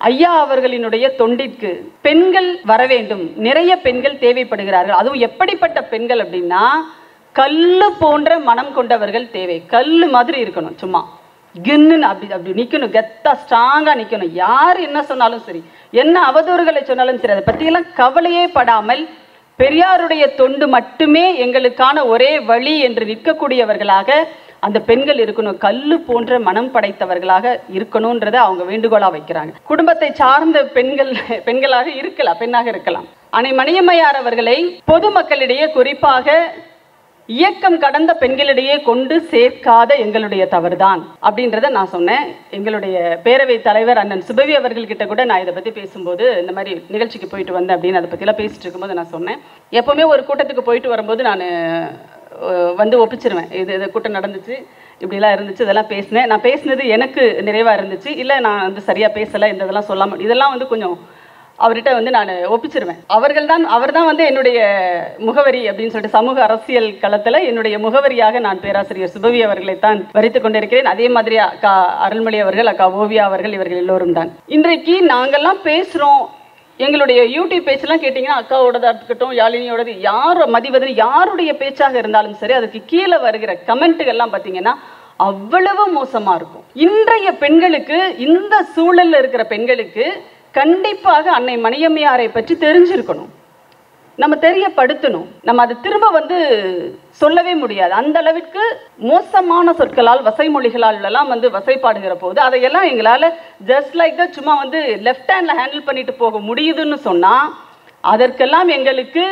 ஐயா அவர்களினுடைய தொண்டிற்கு பெண்கள் வர வேண்டும், நிறைய பெண்கள் தேவைப்படுகிறார்கள். அதுவும் எப்படிப்பட்ட பெண்கள் அப்படின்னா, கல்லு போன்ற மனம் கொண்டவர்கள் தேவை. கல்லு மாதிரி இருக்கணும், சும்மா கின்னு அப்படி அப்படி நிற்கணும், கெத்தா ஸ்ட்ராங்கா நிற்கணும். யார் என்ன சொன்னாலும் சரி, என்ன அவதூறுகளை சொன்னாலும் சரி, அதை பற்றியெல்லாம் கவலையே படாமல் பெரியாருடைய தொண்டு மட்டுமே எங்களுக்கான ஒரே வழி என்று நிற்கக்கூடியவர்களாக அந்த பெண்கள் இருக்கணும். கல்லு போன்ற மனம் படைத்தவர்களாக இருக்கணும்ன்றதை அவங்க வேண்டுகோளா வைக்கிறாங்க. குடும்பத்தை சார்ந்த பெண்களாக இருக்கலாம், பெண்ணாக இருக்கலாம். அன்னை மணியம்மையார் அவர்களை பொதுமக்களிடையே, குறிப்பாக இயக்கம் கடந்த பெண்களிடையே கொண்டு சேர்க்காத எங்களுடைய தவறுதான் அப்படின்றத நான் சொன்னேன். எங்களுடைய பேரவை தலைவர் அண்ணன் சுபவி அவர்கள்கிட்ட கூட நான் இதை பற்றி பேசும்போது, இந்த மாதிரி நிகழ்ச்சிக்கு போயிட்டு வந்தேன் அப்படின்னு அதை பற்றிலாம் பேசிட்டு இருக்கும்போது நான் சொன்னேன், எப்போவுமே ஒரு கூட்டத்துக்கு போயிட்டு வரும்போது நான் வந்து ஒப்பிச்சிருவேன். இது கூட்டம் நடந்துச்சு, இப்படிலாம் இருந்துச்சு, இதெல்லாம் பேசினேன், நான் பேசினது எனக்கு நிறைவாக இருந்துச்சு, இல்லை நான் வந்து சரியாக பேசலை, இந்த இதெல்லாம் சொல்லாமல், இதெல்லாம் வந்து கொஞ்சம் அவர்கிட்ட வந்து நான் ஒப்பிச்சிருவேன். அவர் தான் வந்து என்னுடைய முகவரி அப்படின்னு சொல்லிட்டு, சமூக அரசியல் களத்தில் என்னுடைய முகவரியாக நான் பேராசிரியர் சுபவி அவர்களைத்தான் வரித்து கொண்டிருக்கிறேன். அதே மாதிரி அக்கா அருள்மொழி அவர்கள், அக்கா ஓவியா அவர்கள், இவர்கள் எல்லோரும் தான். இன்றைக்கு நாங்கள்லாம் பேசுகிறோம், எங்களுடைய யூடியூப் பேச்செல்லாம் கேட்டிங்கன்னா, அக்காவோடதாக இருக்கட்டும், யாழினியோடது, யார் மதிவதன் யாருடைய பேச்சாக இருந்தாலும் சரி, அதுக்கு கீழே வருகிற கமெண்ட்டுகள்லாம் பார்த்தீங்கன்னா அவ்வளவு மோசமாக இருக்கும். இன்றைய பெண்களுக்கு, இந்த சூழலில் இருக்கிற பெண்களுக்கு கண்டிப்பாக அன்னை மணியம்மையாரை பற்றி தெரிஞ்சிருக்கணும், நம்ம தெரியப்படுத்தணும். நம்ம அதை திரும்ப வந்து சொல்லவே முடியாது. அந்த அளவிற்கு மோசமான சொற்களால், வசைமொழிகளால் எல்லாம் வந்து வசைப்பாடுகிற போது அதையெல்லாம் எங்களால் ஜஸ்ட் லைக் தான் சும்மா வந்து லெஃப்ட் ஹேண்டில் ஹேண்டில் பண்ணிட்டு போக முடியுதுன்னு சொன்னால், அதற்கெல்லாம் எங்களுக்கு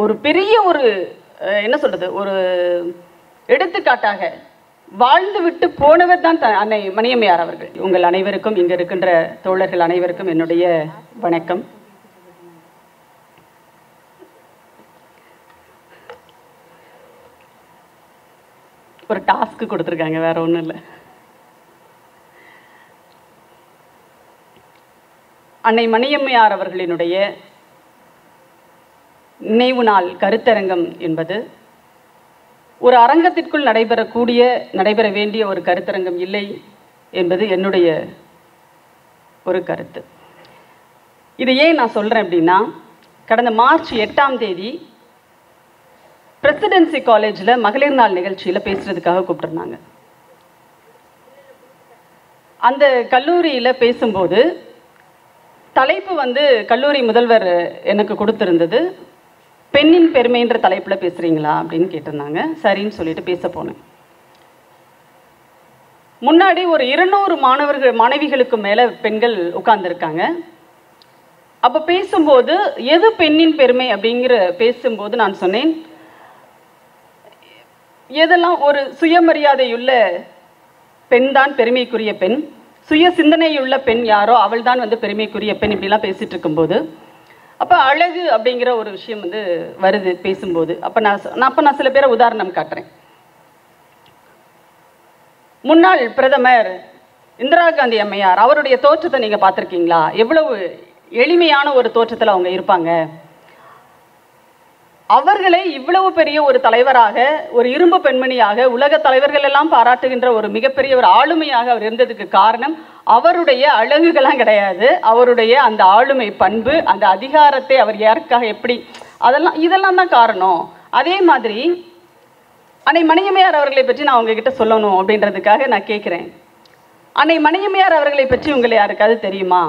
ஒரு பெரிய ஒரு என்ன சொல்கிறது, ஒரு எடுத்துக்காட்டாக வாழ்ந்து விட்டு போனவர் தான் அன்னை மணியம்மையார் அவர்கள். உங்கள் அனைவருக்கும், இங்கே இருக்கின்ற தோழர்கள் அனைவருக்கும் என்னுடைய வணக்கம். ஒரு டாஸ்க் கொடுத்துருக்காங்க, வேற ஒன்றும் இல்லை. அன்னை மணியம்மையார் அவர்களினுடைய நினைவு நாள் கருத்தரங்கம் என்பது ஒரு அரங்கத்திற்குள் நடைபெற வேண்டிய ஒரு கருத்தரங்கம் இல்லை என்பது என்னுடைய ஒரு கருத்து. இது ஏன் நான் சொல்கிறேன் அப்படின்னா, கடந்த மார்ச் 8ஆம் தேதி பிரசிடென்சி காலேஜில் மகளிர் நாள் நிகழ்ச்சியில் பேசுகிறதுக்காக கூப்பிட்டுருந்தாங்க. அந்த கல்லூரியில் பேசும்போது தலைப்பு வந்து கல்லூரி முதல்வர் எனக்கு கொடுத்துருந்தது, பெண்ணின் பெருமைன்ற தலைப்பில் பேசுகிறீங்களா அப்படின்னு கேட்டிருந்தாங்க. சரின்னு சொல்லிட்டு பேச போனேன். முன்னாடி ஒரு 200 மாணவிகளுக்கு மேலே பெண்கள் உட்கார்ந்துருக்காங்க. அப்போ பேசும்போது எது பெண்ணின் பெருமை அப்படிங்கிற பேசும்போது நான் சொன்னேன், எதெல்லாம் ஒரு சுயமரியாதையுள்ள பெண் தான் பெருமைக்குரிய பெண், சுய சிந்தனையுள்ள பெண் யாரோ அவள் தான் வந்து பெருமைக்குரிய பெண், இப்படிலாம் பேசிகிட்டு இருக்கும்போது அப்போ அழகு அப்படிங்கிற ஒரு விஷயம் வந்து வருது பேசும்போது. அப்போ நான் சில பேரை உதாரணம் காட்டுறேன். முன்னாள் பிரதமர் இந்திரா காந்தி அம்மையார், அவருடைய தோற்றத்தை நீங்கள் பார்த்துருக்கீங்களா? எவ்வளவு எளிமையான ஒரு தோற்றத்தில் அவங்க இருப்பாங்க. அவர்களை இவ்வளவு பெரிய ஒரு தலைவராக, ஒரு இரும்பு பெண்மணியாக, உலக தலைவர்கள் எல்லாம் பாராட்டுகின்ற ஒரு மிகப்பெரிய ஒரு ஆளுமையாக அவர் இருந்ததுக்கு காரணம் அவருடைய அழகுகளாம் கிடையாது, அவருடைய அந்த ஆளுமை பண்பு, அந்த அதிகாரத்தை அவர் யாருக்காக எப்படி, இதெல்லாம் தான் காரணம். அதே மாதிரி அன்னை மணியம்மையார் அவர்களை பற்றி நான் உங்ககிட்ட சொல்லணும் அப்படின்றதுக்காக நான் கேட்குறேன், அன்னை மணியம்மையார் அவர்களை பற்றி உங்களை யாருக்காவது தெரியுமா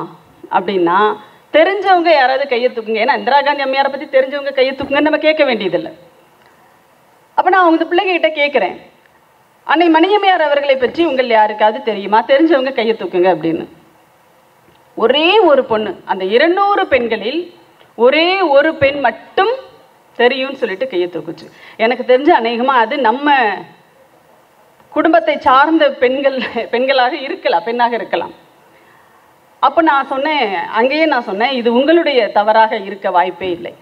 அப்படின்னா, தெரிஞ்சவங்க யாராவது கையை தூக்குங்க. ஏன்னா இந்திரா காந்தி அம்மையாரை பற்றி தெரிஞ்சவங்க கையை தூக்குங்கன்னு நம்ம கேட்க வேண்டியதில்லை. அப்போ நான் அவங்க பிள்ளைகிட்ட கேட்குறேன், அன்னை மணியம்மையார் அவர்களை பற்றி உங்கள் யாருக்காவது தெரியுமா? தெரிஞ்சவங்க கையை தூக்குங்க அப்படின்னு. ஒரே ஒரு பொண்ணு, அந்த 200 பெண்களில் ஒரே ஒரு பெண் மட்டும் தெரியும்னு சொல்லிட்டு கையை தூக்குச்சு. எனக்கு தெரிஞ்ச அநேகமாக அது நம்ம குடும்பத்தை சார்ந்த பெண்களாக இருக்கலாம், பெண்ணாக இருக்கலாம். அப்போ நான் சொன்னேன், அங்கேயே நான் சொன்னேன், இது உங்களுடைய தவறாக இருக்க வாய்ப்பே இல்லை.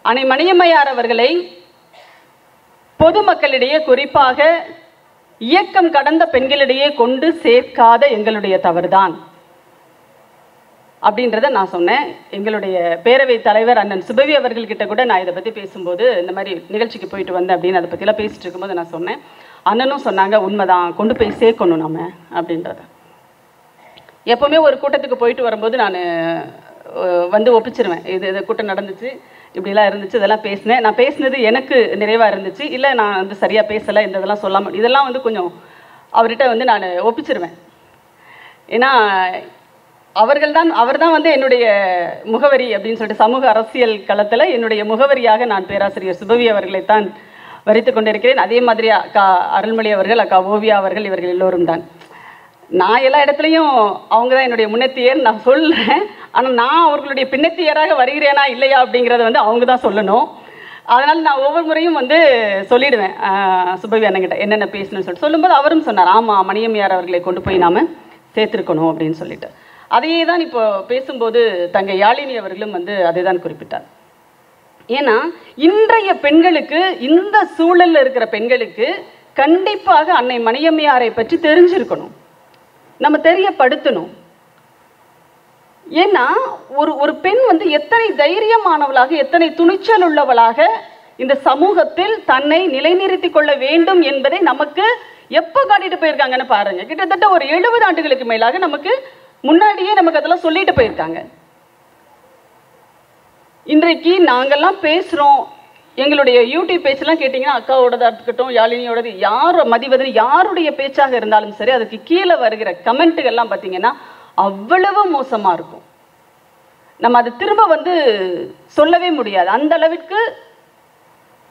அன்னை மணியம்மையார் அவர்களை பொதுமக்களிடையே, குறிப்பாக இயக்கம் கடந்த பெண்களிடையே கொண்டு சேர்க்காத எங்களுடைய தவறுதான் அப்படின்றத நான் சொன்னேன். எங்களுடைய பேரவை தலைவர் அண்ணன் சுபவி அவர்கள்கிட்ட கூட நான் இதை பற்றி பேசும்போது, இந்த மாதிரி நிகழ்ச்சிக்கு போயிட்டு வந்தேன் அப்படின்னு அதை பற்றிலாம் பேசிட்டு இருக்கும்போது நான் சொன்னேன். அண்ணனும் சொன்னாங்க, உண்மைதான், கொண்டு போய் சேர்க்கணும் நம்ம அப்படின்றத. எப்போவுமே ஒரு கூட்டத்துக்கு போயிட்டு வரும்போது நான் வந்து ஒப்பிச்சிருவேன். இது கூட்டம் நடந்துச்சு, இப்படிலாம் இருந்துச்சு, இதெல்லாம் பேசினேன், நான் பேசினது எனக்கு நிறைவாக இருந்துச்சு, இல்லை நான் வந்து சரியாக பேசலை, இந்த இதெல்லாம் சொல்லாமல், இதெல்லாம் வந்து கொஞ்சம் அவர்கிட்ட வந்து நான் ஒப்பிச்சிருவேன். ஏன்னா அவர் தான் வந்து என்னுடைய முகவரி அப்படின்னு சொல்லிட்டு சமூக அரசியல் களத்தில் என்னுடைய முகவரியாக நான் பேராசிரியர் சுபவி அவர்களைத்தான் வரித்து கொண்டிருக்கிறேன். அதே மாதிரி அக்கா அருள்மொழி அவர்கள், அக்கா ஓவியா அவர்கள், இவர்கள் எல்லோரும் தான். நான் எல்லா இடத்துலையும் அவங்க தான் என்னுடைய முன்னெத்தியர்னு நான் சொல்கிறேன். ஆனால் நான் அவர்களுடைய பின்னெத்தியராக வருகிறேனா இல்லையா அப்படிங்கிறத வந்து அவங்க தான் சொல்லணும். அதனால் நான் ஒவ்வொரு முறையும் வந்து சொல்லிவிடுவேன் சுபவி அண்ணங்கிட்ட என்னென்ன பேசணும்னு சொல்லிட்டு. சொல்லும்போது அவரும் சொன்னார், ஆமாம் மணியம்மையார் அவர்களை கொண்டு போய் நாம் சேர்த்துருக்கணும் அப்படின்னு சொல்லிட்டு. அதையே தான் இப்போ பேசும்போது தங்கை யாழினி அவர்களும் வந்து அதை தான் குறிப்பிட்டார். ஏன்னா இன்றைய பெண்களுக்கு, இந்த சூழலில் இருக்கிற பெண்களுக்கு கண்டிப்பாக அன்னை மணியம்மையாரை பற்றி தெரிஞ்சிருக்கணும், நம்ம தெரியப்படுத்தணும். ஏன்னா ஒரு பெண் வந்து எத்தனை தைரியமானவளாக, எத்தனை துணிச்சல் உள்ளவளாக இந்த சமூகத்தில் தன்னை நிலைநிறுத்தி கொள்ள வேண்டும் என்பதை நமக்கு எப்போ காட்டிட்டு போயிருக்காங்கன்னு பாருங்க. கிட்டத்தட்ட ஒரு 70 ஆண்டுகளுக்கு மேலாக நமக்கு முன்னாடியே நமக்கு அதெல்லாம் சொல்லிட்டு போயிருக்காங்க. இன்றைக்கு நாங்கள்லாம் பேசுகிறோம், எங்களுடைய யூடியூப் பேச்செல்லாம் கேட்டிங்கன்னா அக்காவோடதாக இருக்கட்டும், யாழினியோடது, யார் மதிவதனி யாருடைய பேச்சாக இருந்தாலும் சரி, அதுக்கு கீழே வருகிற கமெண்ட்டுகள்லாம் பார்த்தீங்கன்னா அவ்வளவு மோசமாக இருக்கும். நம்ம அது திரும்ப வந்து சொல்லவே முடியாது. அந்த அளவிற்கு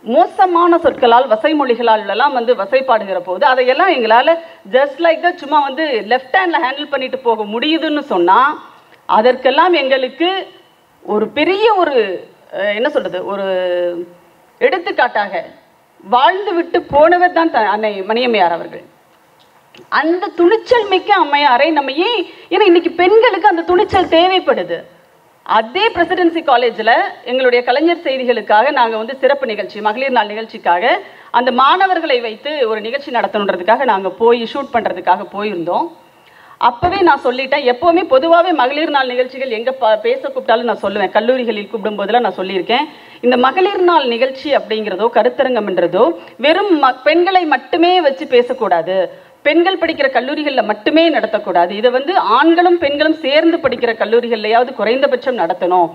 மோசமான சொற்களால், வசைமொழிகளால் எல்லாம் வந்து வசைப்பாடுகிற போது அதையெல்லாம் எங்களால் ஜஸ்ட் லைக் தான் சும்மா வந்து லெஃப்ட் ஹேண்டில் ஹேண்டில் பண்ணிட்டு போக முடியுதுன்னு சொன்னால், அதற்கெல்லாம் எங்களுக்கு ஒரு பெரிய ஒரு என்ன சொல்கிறது, ஒரு எடுத்துக்காட்டாக வாழ்ந்து விட்டு போனவர் தான் அன்னை மணியம்மையார் அவர்கள். அந்த துணிச்சல் மிக்க அம்மையாரை நம்ம ஏன்னா இன்னைக்கு பெண்களுக்கு அந்த துணிச்சல் தேவைப்படுது. அதே பிரசிடென்சி காலேஜில் எங்களுடைய கலைஞர் செய்திகளுக்காக நாங்கள் வந்து சிறப்பு நிகழ்ச்சி, மகளிர் நாள் நிகழ்ச்சிக்காக அந்த மாணவர்களை வைத்து ஒரு நிகழ்ச்சி நடத்தணுன்றதுக்காக நாங்கள் போய் ஷூட் பண்ணுறதுக்காக போயிருந்தோம். அப்போவே நான் சொல்லிட்டேன், எப்போவுமே பொதுவாகவே மகளிர் நாள் நிகழ்ச்சிகள் எங்கே பேச கூப்பிட்டாலும் நான் சொல்லுவேன், கல்லூரிகளில் கூப்பிடும்போதெல்லாம் நான் சொல்லியிருக்கேன், இந்த மகளிர் நாள் நிகழ்ச்சி அப்படிங்கிறதோ கருத்தரங்கம்ன்றதோ வெறும் பெண்களை மட்டுமே வச்சு பேசக்கூடாது, பெண்கள் படிக்கிற கல்லூரிகளில் மட்டுமே நடத்தக்கூடாது, இதை வந்து ஆண்களும் பெண்களும் சேர்ந்து படிக்கிற கல்லூரிகள்லையாவது குறைந்தபட்சம் நடத்தணும்,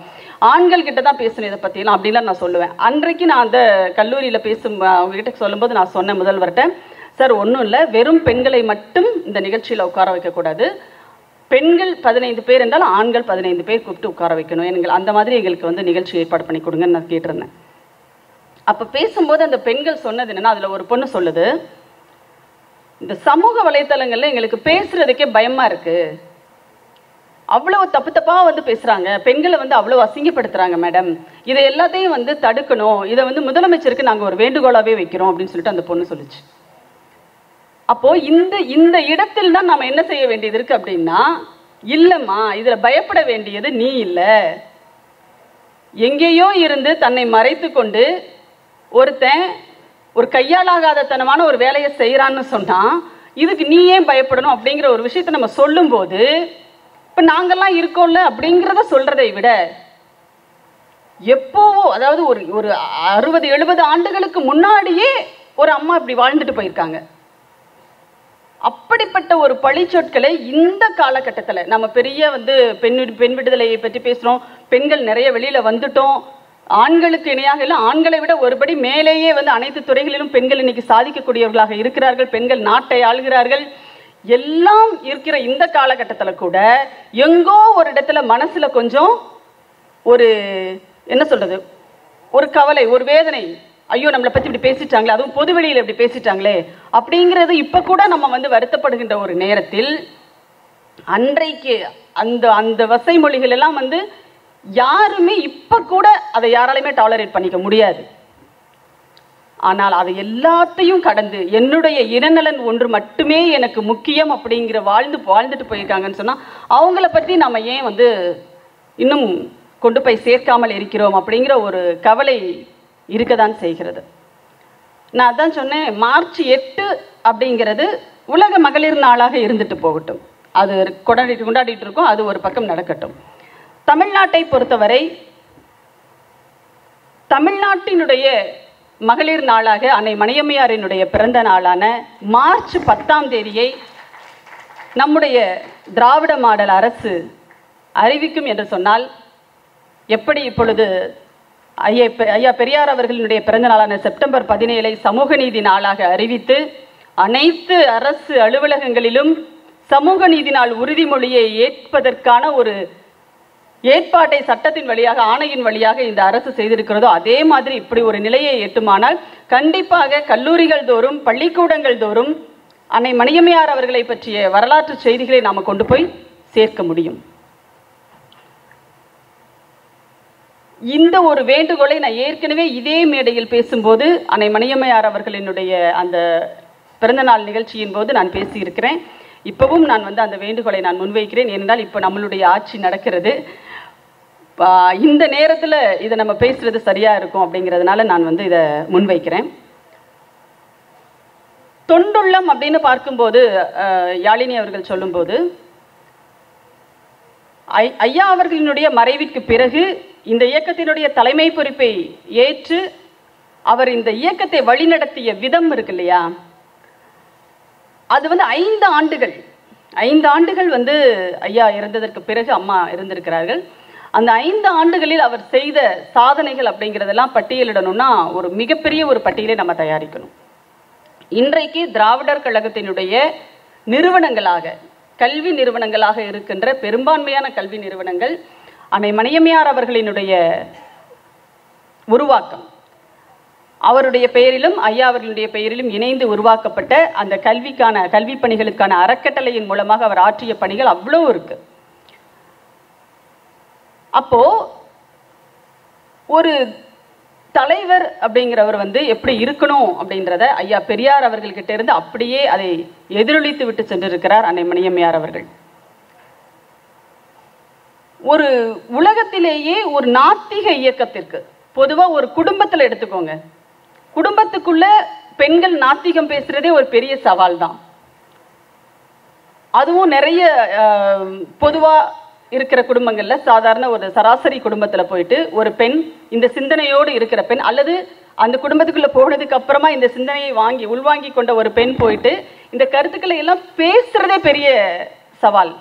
ஆண்கள் கிட்ட தான் பேசணும் இதை பற்றிலாம் அப்படின்லாம் நான் சொல்லுவேன். அன்றைக்கு நான் அந்த கல்லூரியில் அவங்ககிட்ட சொல்லும்போது நான் சொன்னேன் முதல்வர்கிட்ட, சார் ஒன்றும் இல்லை, வெறும் பெண்களை மட்டும் இந்த நிகழ்ச்சியில் உட்கார வைக்கக்கூடாது, பெண்கள் 15 பேர் இருந்தால் ஆண்கள் 15 பேர் கூப்பிட்டு உட்கார வைக்கணும், எங்கள் அந்த மாதிரி எங்களுக்கு வந்து நிகழ்ச்சி ஏற்பாடு பண்ணி கொடுங்கன்னு நான் கேட்டிருந்தேன். அப்போ பேசும்போது அந்த பெண்கள் சொன்னது என்னென்னா, அதில் ஒரு பொண்ணு சொல்லுது, இந்த சமூக வலைத்தளங்களில் எங்களுக்கு பேசுகிறதுக்கே பயமாக இருக்குது, அவ்வளோ தப்பு தப்பாக வந்து பேசுகிறாங்க, பெண்களை வந்து அவ்வளோ அசிங்கப்படுத்துகிறாங்க மேடம், இதை எல்லாத்தையும் வந்து தடுக்கணும், இதை வந்து முதலமைச்சருக்கு நாங்கள் ஒரு வேண்டுகோளாகவே வைக்கிறோம் அப்படின்னு சொல்லிட்டு அந்த பொண்ணு சொல்லிச்சு. அப்போது இந்த இடத்தில் தான் நம்ம என்ன செய்ய வேண்டியது இருக்குது அப்படின்னா, இல்லைம்மா இதில் பயப்பட வேண்டியது நீ இல்லை, எங்கேயோ இருந்து தன்னை மறைத்து கொண்டு ஒருத்தன் ஒரு கையாலாகாத தனமான ஒரு வேலையை செய்கிறான்னு சொன்னால் இதுக்கு நீ ஏன் பயப்படணும் அப்படிங்கிற ஒரு விஷயத்தை நம்ம சொல்லும்போது, இப்போ நாங்கள்லாம் இருக்கோம்ல அப்படிங்கிறத சொல்கிறதை விட, எப்போவோ அதாவது ஒரு 60-70 ஆண்டுகளுக்கு முன்னாடியே ஒரு அம்மா இப்படி வாழ்ந்துட்டு போயிருக்காங்க. அப்படிப்பட்ட ஒரு பழிச்சொற்களை இந்த காலகட்டத்தில் நம்ம பெரிய வந்து பெண் விடுதலையை பற்றி பேசுகிறோம், பெண்கள் நிறைய வெளியில் வந்துட்டோம், ஆண்களுக்கு இணையாக இல்லை ஆண்களை விட ஒருபடி மேலேயே வந்து அனைத்து துறைகளிலும் பெண்கள் இன்னைக்கு சாதிக்கக்கூடியவர்களாக இருக்கிறார்கள், பெண்கள் நாட்டை ஆளுகிறார்கள், எல்லாம் இருக்கிற இந்த காலகட்டத்தில் கூட எங்கோ ஒரு இடத்துல மனசில் கொஞ்சம் ஒரு என்ன சொல்கிறது, ஒரு கவலை, ஒரு வேதனை, ஐயோ நம்மளை பற்றி இப்படி பேசிட்டாங்களே, அதுவும் பொதுவெளியில் இப்படி பேசிட்டாங்களே அப்படிங்கிறது இப்போ கூட நம்ம வந்து வருத்தப்படுகின்ற ஒரு நேரத்தில், அன்றைக்கு அந்த வசை மொழிகள் எல்லாம் வந்து யாருமே இப்போ கூட அதை யாராலையுமே டாலரேட் பண்ணிக்க முடியாது. ஆனால் அதை எல்லாத்தையும் கடந்து என்னுடைய இனநலன் ஒன்று மட்டுமே எனக்கு முக்கியம் அப்படிங்கிற வாழ்ந்துட்டு போயிருக்காங்கன்னு சொன்னால் அவங்கள பற்றி நம்ம ஏன் வந்து இன்னும் கொண்டு போய் சேர்க்காமல் இருக்கிறோம் அப்படிங்கிற ஒரு கவலை இருக்க தான் செய்கிறது. நான் அதான் சொன்னேன், மார்ச் 8 அப்படிங்கிறது உலக மகளிர் நாளாக இருந்துட்டு போகட்டும், அது கொண்டாடிட்டு இருக்கோம், அது ஒரு பக்கம் நடக்கட்டும். தமிழ்நாட்டை பொறுத்தவரை தமிழ்நாட்டினுடைய மகளிர் நாளாக அன்னை மணியம்மையாரினுடைய பிறந்த நாளான மார்ச் 10ஆம் தேதியை நம்முடைய திராவிட மாடல் அரசு அறிவிக்கும் என்று சொன்னால், எப்படி இப்பொழுது ஐயா பெரியார் அவர்களுடைய பிறந்த நாளான செப்டம்பர் 17 சமூக நீதி நாளாக அறிவித்து அனைத்து அரசு அலுவலகங்களிலும் சமூக நீதி நாள் உறுதிமொழியை ஏற்பதற்கான ஒரு ஏற்பாட்டை சட்டத்தின் வழியாக, ஆணையின் வழியாக இந்த அரசு செய்திருக்கிறதோ, அதே மாதிரி இப்படி ஒரு நிலையை எட்டுமானால் கண்டிப்பாக கல்லூரிகள் தோறும், பள்ளிக்கூடங்கள் தோறும் அன்னை மணியம்மையார் அவர்களை பற்றிய வரலாற்று செய்திகளை நாம் கொண்டு போய் சேர்க்க முடியும். இந்த ஒரு வேண்டுகோளை நான் ஏற்கனவே இதே மேடையில் பேசும்போது அன்னை மணியம்மையார் அவர்களினுடைய அந்த பிறந்தநாள் நிகழ்ச்சியின் போது நான் பேசியிருக்கிறேன். இப்பவும் நான் அந்த வேண்டுகோளை நான் முன்வைக்கிறேன். ஏனென்றால் இப்போ நம்மளுடைய ஆட்சி நடக்கிறது. இந்த நேரத்தில் இதை நம்ம பேசுறது சரியா இருக்கும் அப்படிங்கிறதுனால நான் இதை முன்வைக்கிறேன். தொண்டுள்ளம் அப்படின்னு பார்க்கும்போது யாழினி அவர்கள் சொல்லும்போது, ஐயா அவர்களினுடைய மறைவிற்கு பிறகு இந்த இயக்கத்தினுடைய தலைமை பொறுப்பை ஏற்று அவர் இந்த இயக்கத்தை வழிநடத்திய விதம் இருக்கு இல்லையா, அது 5 ஆண்டுகள் 5 ஆண்டுகள் ஐயா இறந்ததற்கு பிறகு அம்மா இருந்திருக்கிறார்கள். அந்த 5 ஆண்டுகளில் அவர் செய்த சாதனைகள் அப்படிங்கிறதெல்லாம் பட்டியலிடணும்னா ஒரு மிகப்பெரிய ஒரு பட்டியலை நம்ம தயாரிக்கணும். இன்றைக்கு திராவிடர் கழகத்தினுடைய நிறுவனங்களாக, கல்வி நிறுவனங்களாக இருக்கின்ற பெரும்பான்மையான கல்வி நிறுவனங்கள் அன்னை மணியம்மையார் அவர்களினுடைய உருவாக்கம், அவருடைய பெயரிலும் ஐயா அவர்களுடைய பெயரிலும் இணைந்து உருவாக்கப்பட்ட அந்த கல்வி பணிகளுக்கான அறக்கட்டளையின் மூலமாக அவர் ஆற்றிய பணிகள் அவ்வளோ இருக்கு. அப்போ ஒரு தலைவர் அப்படிங்கிறவர் எப்படி இருக்கணும் அப்படின்றத ஐயா பெரியார் அவர்கள்கிட்ட இருந்து அப்படியே அதை எதிரொலித்து விட்டு சென்றிருக்கிறார் அன்னை மணியம்மையார் அவர்கள். ஒரு உலகத்திலேயே ஒரு நாத்திக இயக்கத்திற்கு, பொதுவாக ஒரு குடும்பத்தில் எடுத்துக்கோங்க, குடும்பத்துக்குள்ள பெண்கள் நாத்திகம் பேசுறதே ஒரு பெரிய சவால் தான். அதுவும் நிறைய பொதுவா இருக்கிற குடும்பங்கள்ல, சாதாரண ஒரு சராசரி குடும்பத்துல போயிட்டு ஒரு பெண் இந்த சிந்தனையோடு இருக்கிற பெண், அல்லது அந்த குடும்பத்துக்குள்ள போனதுக்கு அப்புறமா இந்த சிந்தனையை உள்வாங்கி கொண்ட ஒரு பெண் போயிட்டு இந்த கருத்துக்களை எல்லாம் பேசுறதே பெரிய சவால்.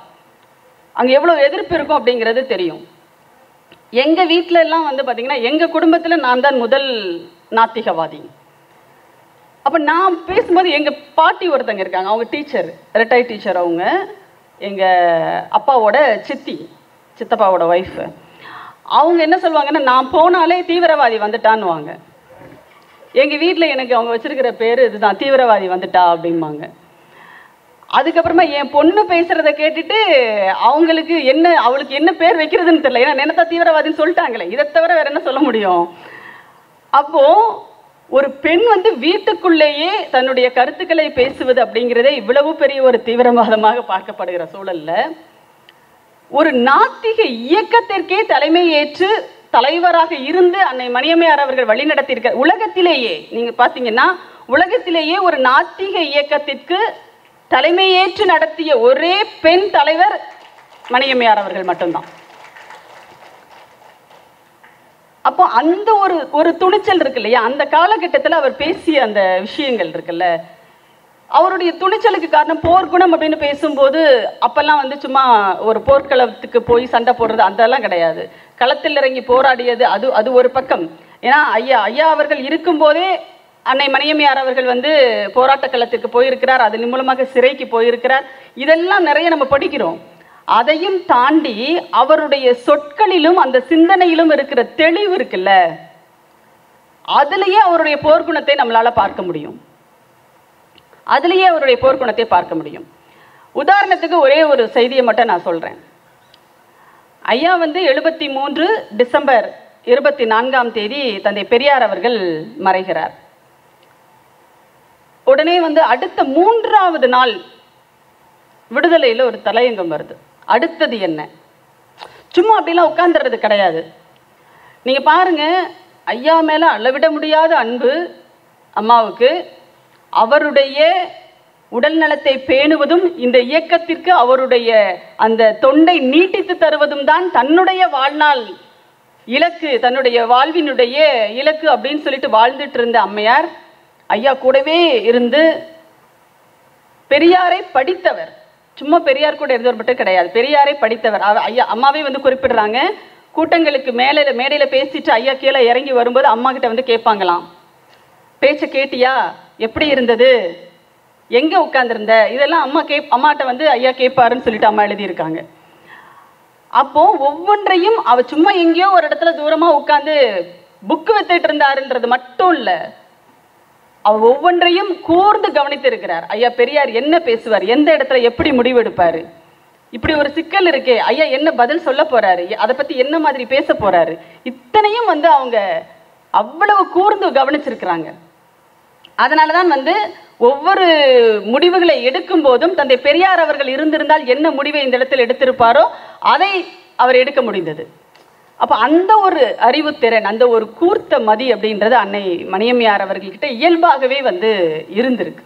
அங்க எவ்வளவு எதிர்ப்பு இருக்கும் அப்படிங்கிறது தெரியும். எங்க வீட்டுல எல்லாம் பாத்தீங்கன்னா, எங்க குடும்பத்துல நான் தான் முதல் நாத்திகவாதி. அப்ப நான் பேசும்போது எங்க பாட்டி ஒருத்தங்க இருக்காங்க, அவங்க டீச்சர், ரிட்டையர்ட் டீச்சர். அவங்க எங்க அப்பாவோட சித்தப்பாவோட ஒய்ஃப். அவங்க என்ன சொல்லுவாங்கன்னா, நான் போனாலே தீவிரவாதி வந்துட்டான்னுவாங்க. எங்க வீட்டில் எனக்கு அவங்க வச்சிருக்கிற பேரு இதுதான், தீவிரவாதி வந்துட்டா அப்படிம்பாங்க. அதுக்கப்புறமா என் பொண்ணு பேசுறதை கேட்டுட்டு அவளுக்கு என்ன பேர் வைக்கிறதுன்னு தெரியல. ஏன்னா நினைத்தா தீவிரவாதின்னு சொல்லிட்டாங்களே, இதை தவிர வேற என்ன சொல்ல முடியும்? அப்போ ஒரு பெண் வீட்டுக்குள்ளேயே தன்னுடைய கருத்துக்களை பேசுவது அப்படிங்கிறதே இவ்வளவு பெரிய ஒரு தீவிரவாதமாக பார்க்கப்படுகிற சூழல்ல, ஒரு நாத்திக இயக்கத்திற்கே தலைமை ஏற்று தலைவராக இருந்து அன்னை மணியம்மையார் அவர்கள் வழிநடத்தியிருக்க, உலகத்திலேயே நீங்க பாத்தீங்கன்னா உலகத்திலேயே ஒரு நாத்திக இயக்கத்திற்கு தலைமையேற்று நடத்திய ஒரே பெண் தலைவர் மணியம்மையார் அவர்கள் மட்டும்தான். அப்போ அந்த ஒரு துணிச்சல் இருக்கு இல்லையா, அந்த காலகட்டத்தில் அவர் பேசிய அந்த விஷயங்கள் இருக்குல்ல, அவருடைய துணிச்சலுக்கு காரணம் போர்க்குணம் அப்படின்னு பேசும்போது அப்பெல்லாம் சும்மா ஒரு போர்க்களத்துக்கு போய் சண்டை போடுறது அதெல்லாம் கிடையாது. களத்தில் இறங்கி போராடியது அது ஒரு பக்கம். ஏன்னா ஐயா அவர்கள் இருக்கும்போதே அன்னை மணியம்மையார் அவர்கள் போராட்ட களத்திற்கு போயிருக்கிறார், அதன் மூலமாக சிறைக்கு போயிருக்கிறார். இதெல்லாம் நிறைய நம்ம படிக்கிறோம். அதையும் தாண்டி அவருடைய சொற்களிலும் அந்த சிந்தனையிலும் இருக்கிற தெளிவு இருக்குல்ல, அதுலயே அவருடைய போர்க்குணத்தை நம்மளால பார்க்க முடியும். உதாரணத்துக்கு ஒரே ஒரு செய்தியை மட்டும் நான் சொல்றேன். ஐயா 73 டிசம்பர் 24ஆம் தேதி தந்தை பெரியார் அவர்கள் மறைகிறார். உடனே அடுத்த 3வது நாள் விடுதலையில் ஒரு தலையங்கம் வருது. அடுத்தது என்ன? சும்மா அப்படிலாம் உட்கார்ந்துறது கிடையாது. நீங்க பாருங்க, ஐயா மேல அளவிட முடியாத அன்பு அம்மாவுக்கு, அவருடைய உடல் நலத்தை பேணுவதும் இந்த இயக்கத்திற்கு அவருடைய அந்த தொண்டை நீட்டித்து தருவதும் தான் தன்னுடைய வாழ்நாள் இலக்கு, தன்னுடைய வாழ்வினுடைய இலக்கு அப்படின்னு சொல்லிட்டு வாழ்ந்துட்டு இருந்த அம்மையார் ஐயா கூடவே இருந்து பெரியாரை படித்தவர். சும்மா பெரியார் கூட இருந்தவர் மட்டும் கிடையாது, பெரியாரை படித்தவர். ஐயா அம்மாவே வந்து குறிப்பிடுறாங்க, கூட்டங்களுக்கு மேடையில் பேசிட்டு ஐயா கீழே இறங்கி வரும்போது அம்மா கிட்ட வந்து கேட்பாங்களாம், பேச்சை கேட்டியா, எப்படி இருந்தது, எங்கே உட்காந்துருந்த, இதெல்லாம் அம்மாட்ட வந்து ஐயா கேட்பாருன்னு சொல்லிட்டு அம்மா எழுதியிருக்காங்க. அப்போ ஒவ்வொன்றையும் அவ சும்மா எங்கேயோ ஒரு இடத்துல தூரமாக உட்காந்து புக்கு வித்துட்டு இருந்தாருன்றது மட்டும் இல்லை, அவர் ஒவ்வொன்றையும் கூர்ந்து கவனித்து இருக்கிறார். ஐயா பெரியார் என்ன பேசுவார், எந்த இடத்துல எப்படி முடிவெடுப்பாரு, இப்படி ஒரு சிக்கல் இருக்கே, ஐயா என்ன பதில் சொல்ல போறாரு, அதை பத்தி என்ன மாதிரி பேச போறாரு, இத்தனையும் வந்து அவங்க அவ்வளவு கூர்ந்து கவனிச்சிருக்கிறாங்க. அதனாலதான் வந்து ஒவ்வொரு முடிவுகளை எடுக்கும் போதும் தந்தை பெரியார் அவர்கள் இருந்திருந்தால் என்ன முடிவை இந்த இடத்தில் எடுத்திருப்பாரோ அதை அவர் எடுக்க முடிந்தது. அப்போ அந்த ஒரு அறிவுத்திறன், அந்த ஒரு கூர்த்த மதி அப்படின்றது அன்னை மணியம்மையார் அவர்கள்கிட்ட இயல்பாகவே வந்து இருந்திருக்கு.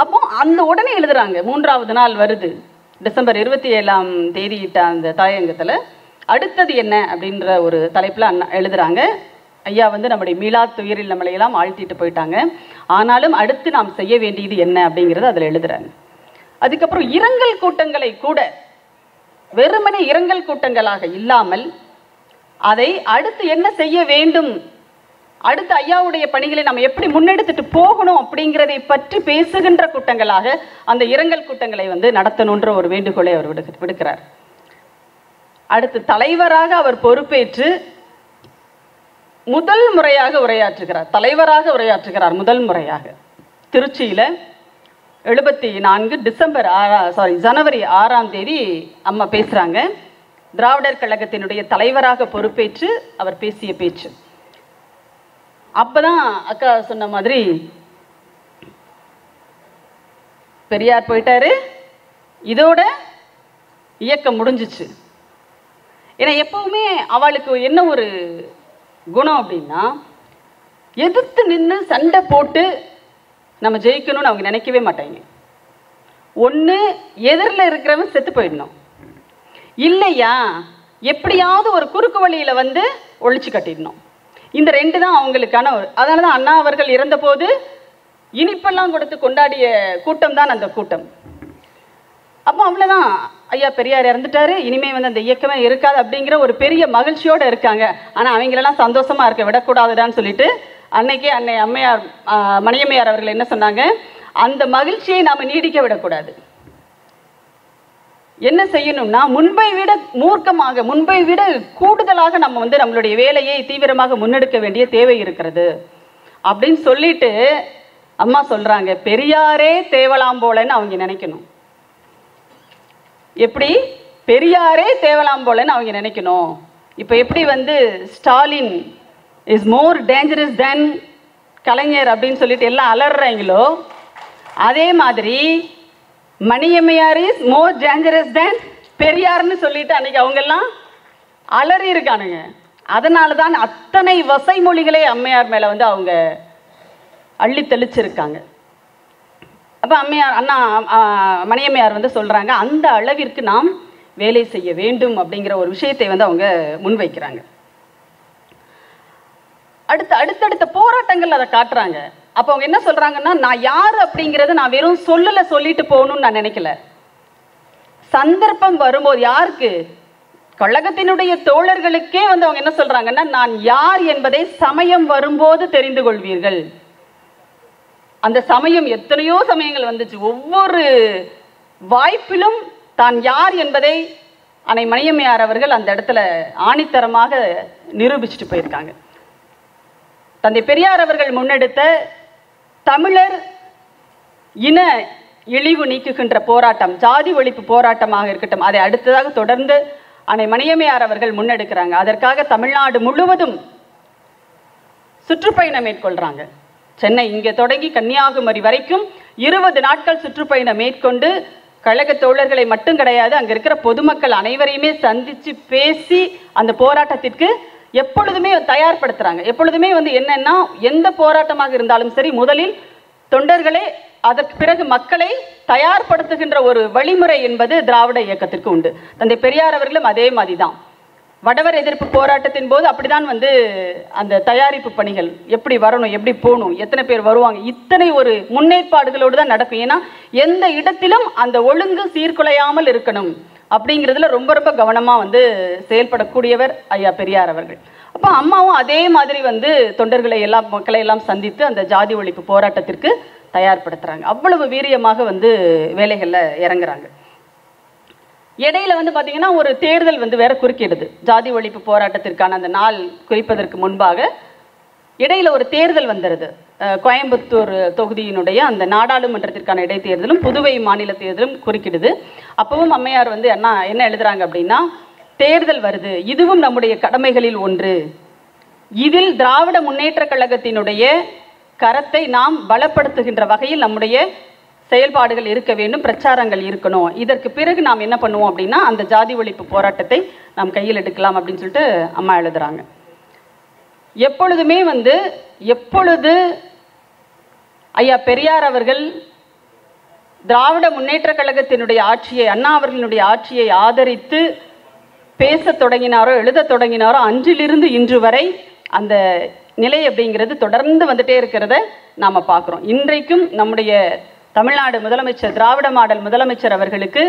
அப்போ அந்த உடனே எழுதுறாங்க, 3வது நாள் வருது, டிசம்பர் 27ஆம் தேதி இட்ட அந்த தலையங்கத்தில் அடுத்தது என்ன அப்படின்ற ஒரு தலைப்பில் எழுதுறாங்க. ஐயா வந்து நம்முடைய மீளா துயரில் நம்மளையெல்லாம் ஆழ்த்திட்டு போயிட்டாங்க, ஆனாலும் அடுத்து நாம் செய்ய வேண்டியது என்ன அப்படிங்கிறது அதில் எழுதுறாங்க. அதுக்கப்புறம் இரங்கல் கூட்டங்களை கூட வெறுமனே இரங்கல் கூட்டங்களாக இல்லாமல் அதை அடுத்து என்ன செய்ய வேண்டும், அடுத்து ஐயாவுடைய பணிகளை நம்ம எப்படி முன்னெடுத்துட்டு போகணும் அப்படிங்கிறதை பற்றி பேசுகின்ற கூட்டங்களாக அந்த இரங்கல் கூட்டங்களை வந்து நடத்தணுன்ற ஒரு வேண்டுகோளை அவர் விடுக்கிறார். அடுத்து தலைவராக அவர் பொறுப்பேற்று முதல் முறையாக உரையாற்றுகிறார், தலைவராக உரையாற்றுகிறார் முதல் முறையாக. திருச்சியில் 74 ஜனவரி 6ஆம் தேதி அம்மா பேசுகிறாங்க. திராவிடர் கழகத்தினுடைய தலைவராக பொறுப்பேற்று அவர் பேசிய பேச்சு. அப்போதான் அக்கா சொன்ன மாதிரி பெரியார் போயிட்டாரு, இதோட இயக்கம் முடிஞ்சிச்சு. ஏன்னா எப்பவுமே அவளுக்கு என்ன ஒரு குணம் அப்படின்னா, எதிர்த்து நின்று சண்டை போட்டு நம்ம ஜெயிக்கணும்னு அவங்க நினைக்கவே மாட்டாங்க. ஒன்று எதிரில் இருக்கிறவன் செத்து போயிடணும், இல்லையா எப்படியாவது ஒரு குறுக்கு வழியில் வந்து ஒழிச்சு கட்டிடணும். இந்த 2 தான் அவங்களுக்கான ஒரு. அதனால தான் அண்ணா அவர்கள் இறந்தபோது இனிப்பெல்லாம் கொடுத்து கொண்டாடிய கூட்டம் தான் அந்த கூட்டம். அப்போ அவ்வளோதான், ஐயா பெரியார் இறந்துட்டாரு, இனிமே வந்து அந்த இயக்கமே இருக்காது அப்படிங்கிற ஒரு பெரிய மகிழ்ச்சியோடு இருக்காங்க. ஆனால் அவங்களெல்லாம் சந்தோஷமாக இருக்க விடக்கூடாதுடான்னு சொல்லிட்டு அன்னைக்கே அம்மையார் மணியம்மையார் அவர்கள் என்ன சொன்னாங்க, அந்த மகிழ்ச்சியை நாம் நீடிக்க விடக்கூடாது. என்ன செய்யணும்னா முன்பை விட மூர்க்கமாக, முன்பை விட கூடுதலாக நம்ம வந்து நம்மளுடைய வேலையை தீவிரமாக முன்னெடுக்க வேண்டிய தேவை இருக்கிறது அப்படின்னு சொல்லிட்டு அம்மா சொல்றாங்க, பெரியாரே தேவலாம் போலன்னு அவங்க நினைக்கணும். எப்படி பெரியாரே தேவலாம் போலன்னு அவங்க நினைக்கணும். இப்போ எப்படி வந்து ஸ்டாலின் இஸ் மோர் டேஞ்சரஸ் தென் கலைஞர் அப்படின்னு சொல்லிட்டு எல்லாம் அலறாங்களோ, அதே மாதிரி மணியம்மையார் இஸ் மோர் டேஞ்சரஸ் தென் பெரியார்னு சொல்லிட்டு அன்னைக்கு அவங்கெல்லாம் அலறி இருக்கானுங்க. அதனால தான் அத்தனை வசை மொழிகளே அம்மையார் மேலே வந்து அவங்க அள்ளி தெளிச்சிருக்காங்க. அப்போ அண்ணா மணியம்மையார் வந்து சொல்கிறாங்க, அந்த அளவிற்கு நாம் வேலை செய்ய வேண்டும் அப்படிங்கிற ஒரு விஷயத்தை வந்து அவங்க முன்வைக்கிறாங்க. அடுத்தடுத்த போராட்டங்கள் அதை காட்டுறாங்க. அப்போ அவங்க என்ன சொல்கிறாங்கன்னா, நான் யார் அப்படிங்கிறத நான் வெறும் சொல்லிட்டு போகணும்னு நான் நினைக்கல. சந்தர்ப்பம் வரும்போது யாருக்கு, கழகத்தினுடைய தோழர்களுக்கே வந்து அவங்க என்ன சொல்கிறாங்கன்னா, நான் யார் என்பதை சமயம் வரும்போது தெரிந்து கொள்வீர்கள். அந்த சமயம் எத்தனையோ சமயங்கள் வந்துச்சு. ஒவ்வொரு வாய்ப்பிலும் தான் யார் என்பதை அன்னை மணியம்மையார் அவர்கள் அந்த இடத்துல ஆணித்தரமாக நிரூபிச்சுட்டு போயிருக்காங்க. தந்தை பெரியார் அவர்கள் முன்னெடுத்த தமிழர் இன இழிவு நீக்குகின்ற போராட்டம், ஜாதி ஒழிப்பு போராட்டமாக இருக்கட்டும், அதை அடுத்ததாக தொடர்ந்து அன்னை மணியம்மையார் அவர்கள் முன்னெடுக்கிறாங்க. அதற்காக தமிழ்நாடு முழுவதும் சுற்றுப்பயணம் மேற்கொள்றாங்க. சென்னை இங்கே தொடங்கி கன்னியாகுமரி வரைக்கும் 20 நாட்கள் சுற்றுப்பயணம் மேற்கொண்டு கழக தோழர்களை மட்டும் கிடையாது, அங்கே இருக்கிற பொதுமக்கள் அனைவரையுமே சந்தித்து பேசி அந்த போராட்டத்திற்கு எப்பொழுதுமே தயார்படுத்துகிறாங்க. எப்பொழுதுமே வந்து என்னன்னா, எந்த போராட்டமாக இருந்தாலும் சரி, முதலில் தொண்டர்களே அதற்கு பிறகு மக்களை தயார்படுத்துகின்ற ஒரு வழிமுறை என்பது திராவிட இயக்கத்திற்கு உண்டு. தந்தை பெரியார் அவர்களும் அதே மாதிரி தான். வடவர் எதிர்ப்பு போராட்டத்தின் போது அப்படிதான் வந்து அந்த தயாரிப்பு பணிகள் எப்படி வரணும், எப்படி போகணும், எத்தனை பேர் வருவாங்க, இத்தனை ஒரு முன்னேற்பாடுகளோடு தான் நடக்கும். ஏன்னா எந்த இடத்திலும் அந்த ஒழுங்கு சீர்குலையாமல் இருக்கணும் அப்படிங்கிறதுல ரொம்ப ரொம்ப கவனமாக வந்து செயல்படக்கூடியவர் ஐயா பெரியார் அவர்கள். அப்போ அம்மாவும் அதே மாதிரி வந்து தொண்டர்களை எல்லாம், மக்களை எல்லாம் சந்தித்து அந்த ஜாதி ஒழிப்பு போராட்டத்திற்கு தயார்படுத்துகிறாங்க. அவ்வளவு வீரியமாக வந்து வேலைகளில் இறங்குறாங்க. இடையில வந்து பார்த்தீங்கன்னா ஒரு தேர்தல் வந்து வேற குறுக்கிடுது. ஜாதி ஒழிப்பு போராட்டத்திற்கான அந்த நாள் குறிப்பதற்கு முன்பாக இடையில ஒரு தேர்தல் வந்துடுது. கோயம்புத்தூர் தொகுதியினுடைய அந்த நாடாளுமன்றத்திற்கான இடைத்தேர்தலும் புதுவை மாநில தேர்தலும் குறுக்கிடுது. அப்பவும் அம்மையார் வந்து என்ன எழுதுறாங்க அப்படின்னா, தேர்தல் வருது, இதுவும் நம்முடைய கடமைகளில் ஒன்று, இதில் திராவிட முன்னேற்ற கழகத்தினுடைய கரத்தை நாம் பலப்படுத்துகின்ற வகையில் நம்முடைய செயல்பாடுகள் இருக்க வேண்டும், பிரச்சாரங்கள் இருக்கணும். இதற்கு பிறகு நாம் என்ன பண்ணுவோம் அப்படின்னா அந்த ஜாதி ஒழிப்பு போராட்டத்தை நாம் கையில் எடுக்கலாம் அப்படின்னு சொல்லிட்டு அம்மா எழுதுறாங்க. எப்பொழுதுமே வந்து எப்பொழுது ஐயா பெரியார் அவர்கள் திராவிட முன்னேற்ற கழகத்தினுடைய ஆட்சியை, அண்ணா அவர்களுடைய ஆட்சியை ஆதரித்து பேச தொடங்கினாரோ, எழுத தொடங்கினாரோ, அன்றிலிருந்து இன்று வரை அந்த நிலை அப்படிங்கிறது தொடர்ந்து வந்துட்டே இருக்கிறத நாம் பார்க்குறோம். இன்றைக்கும் நம்முடைய தமிழ்நாடு முதலமைச்சர், திராவிட மாடல் முதலமைச்சர் அவர்களுக்கு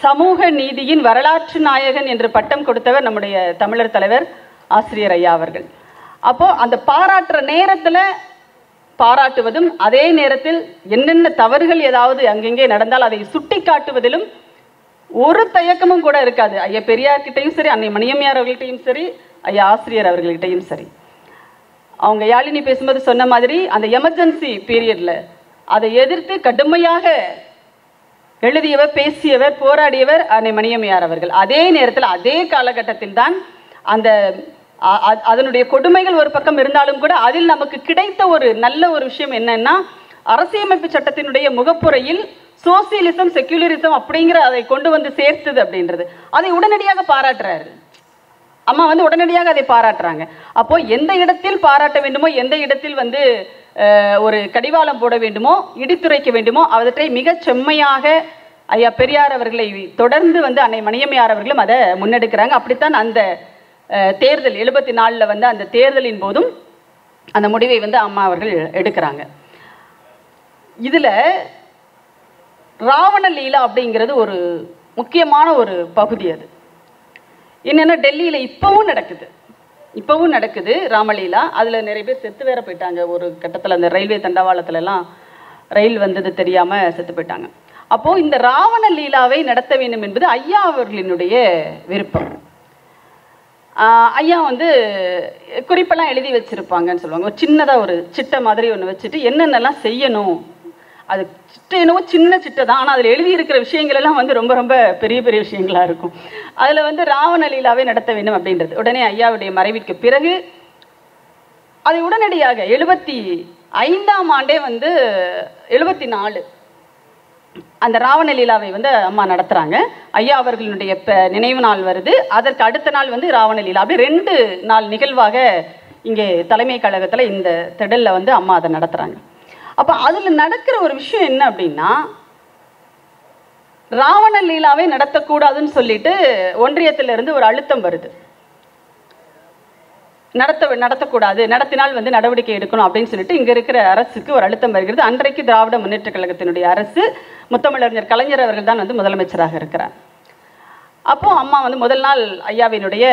சமூக நீதியின் வரலாற்று நாயகன் என்று பட்டம் கொடுத்தவர் நம்முடைய தமிழர் தலைவர் ஆசிரியர் ஐயா அவர்கள். அப்போ அந்த பாராட்டுற நேரத்தில் பாராட்டுவதும், அதே நேரத்தில் என்னென்ன தவறுகள் ஏதாவது அங்கெங்கே நடந்தால் அதை சுட்டி காட்டுவதிலும் ஒரு தயக்கமும் கூட இருக்காது. ஐயா பெரியார்கிட்டையும் சரி, அன்னை மணியம்மையார் அவர்கள்ட்டையும் சரி, ஐயா ஆசிரியர் அவர்கள்கிட்டையும் சரி. அவங்க யாழினி பேசும்போது சொன்ன மாதிரி அந்த எமர்ஜென்சி பீரியட்ல அதை எதிர்த்து கடுமையாக எழுதியவர், பேசியவர், போராடியவர் அன்னை மணியம்மையார் அவர்கள். அதே நேரத்தில் அதே காலகட்டத்தில் தான் அந்த அதனுடைய கொடுமைகள் ஒரு பக்கம் இருந்தாலும் கூட அதில் நமக்கு கிடைத்த ஒரு நல்ல ஒரு விஷயம் என்னன்னா, அரசியலமைப்பு சட்டத்தினுடைய முகப்புரையில் சோசியலிசம், செக்யூலரிசம் அப்படிங்கிற அதை கொண்டு வந்து சேர்த்தது அப்படின்றது, அதை உடனடியாக பாராட்டுறாரு அம்மா வந்து உடனடியாக அதை பாராட்டுறாங்க. அப்போ எந்த இடத்தில் பாராட்ட வேண்டுமோ, எந்த இடத்தில் வந்து ஒரு கடிவாளம் போட வேண்டுமோ, இடித்துரைக்க வேண்டுமோ, அவற்றை மிக செம்மையாக ஐயா பெரியார் அவர்களை தொடர்ந்து வந்து அன்னை மணியம்மையார் அவர்களும் அதை முன்னெடுக்கிறாங்க. அப்படித்தான் அந்த தேர்தல் 74 வந்து அந்த தேர்தலின் போதும் அந்த முடிவை வந்து அம்மா அவர்கள் எடுக்கிறாங்க. இதில் ராவண லீலா அப்படிங்கிறது ஒரு முக்கியமான ஒரு பகுதி. அது என்னென்னா டெல்லியில் இப்போவும் நடக்குது ராமலீலா. அதில் நிறைய பேர் செத்து வேற போயிட்டாங்க. ஒரு கட்டத்தில் அந்த ரயில்வே தண்டவாளத்துலலாம் ரயில் வந்தது தெரியாமல் செத்து போயிட்டாங்க. அப்போது இந்த ராவண லீலாவை நடத்த வேண்டும் என்பது ஐயா அவர்களினுடைய விருப்பம். ஐயா வந்து குறிப்பெல்லாம் எழுதி வச்சுருப்பாங்கன்னு சொல்லுவாங்க. ஒரு சின்னதாக ஒரு சிட்டை மாதிரி ஒன்று வச்சுட்டு என்னென்னலாம் செய்யணும், அது சிட்டை என்னவோ சின்ன சிட்டை தான், ஆனால் அதில் எழுதியிருக்கிற விஷயங்கள் எல்லாம் வந்து ரொம்ப ரொம்ப பெரிய பெரிய விஷயங்களாக இருக்கும். அதில் வந்து ராவண லீலாவை நடத்த வேண்டும் அப்படின்றது. உடனே ஐயாவுடைய மறைவிற்கு பிறகு அதை உடனடியாக 75ஆம் ஆண்டே வந்து 74 அந்த ராவண லீலாவை வந்து அம்மா நடத்துகிறாங்க. ஐயா அவர்களுடைய நினைவு நாள் வருது, அதற்கு அடுத்த நாள் வந்து ராவண லீலா. அப்படி 2 நாள் நிகழ்வாக இங்கே தலைமை கழகத்தில் இந்த திடலில் வந்து அம்மா அதை நடத்துகிறாங்க. அப்போ அதில் நடக்கிற ஒரு விஷயம் என்ன அப்படின்னா, ராவண லீலாவை நடத்தக்கூடாதுன்னு சொல்லிட்டு ஒன்றியத்திலிருந்து ஒரு அழுத்தம் வருது. நடத்தக்கூடாது, நடத்தினால் வந்து நடவடிக்கை எடுக்கணும் அப்படின்னு சொல்லிட்டு இங்கே இருக்கிற அரசுக்கு ஒரு அழுத்தம் வருகிறது. அன்றைக்கு திராவிட முன்னேற்ற கழகத்தினுடைய அரசு, முத்தமிழறிஞர் கலைஞர் அவர்கள் தான் வந்து முதலமைச்சராக இருக்கிறார். அப்போது அம்மா வந்து முதல் நாள் ஐயாவினுடைய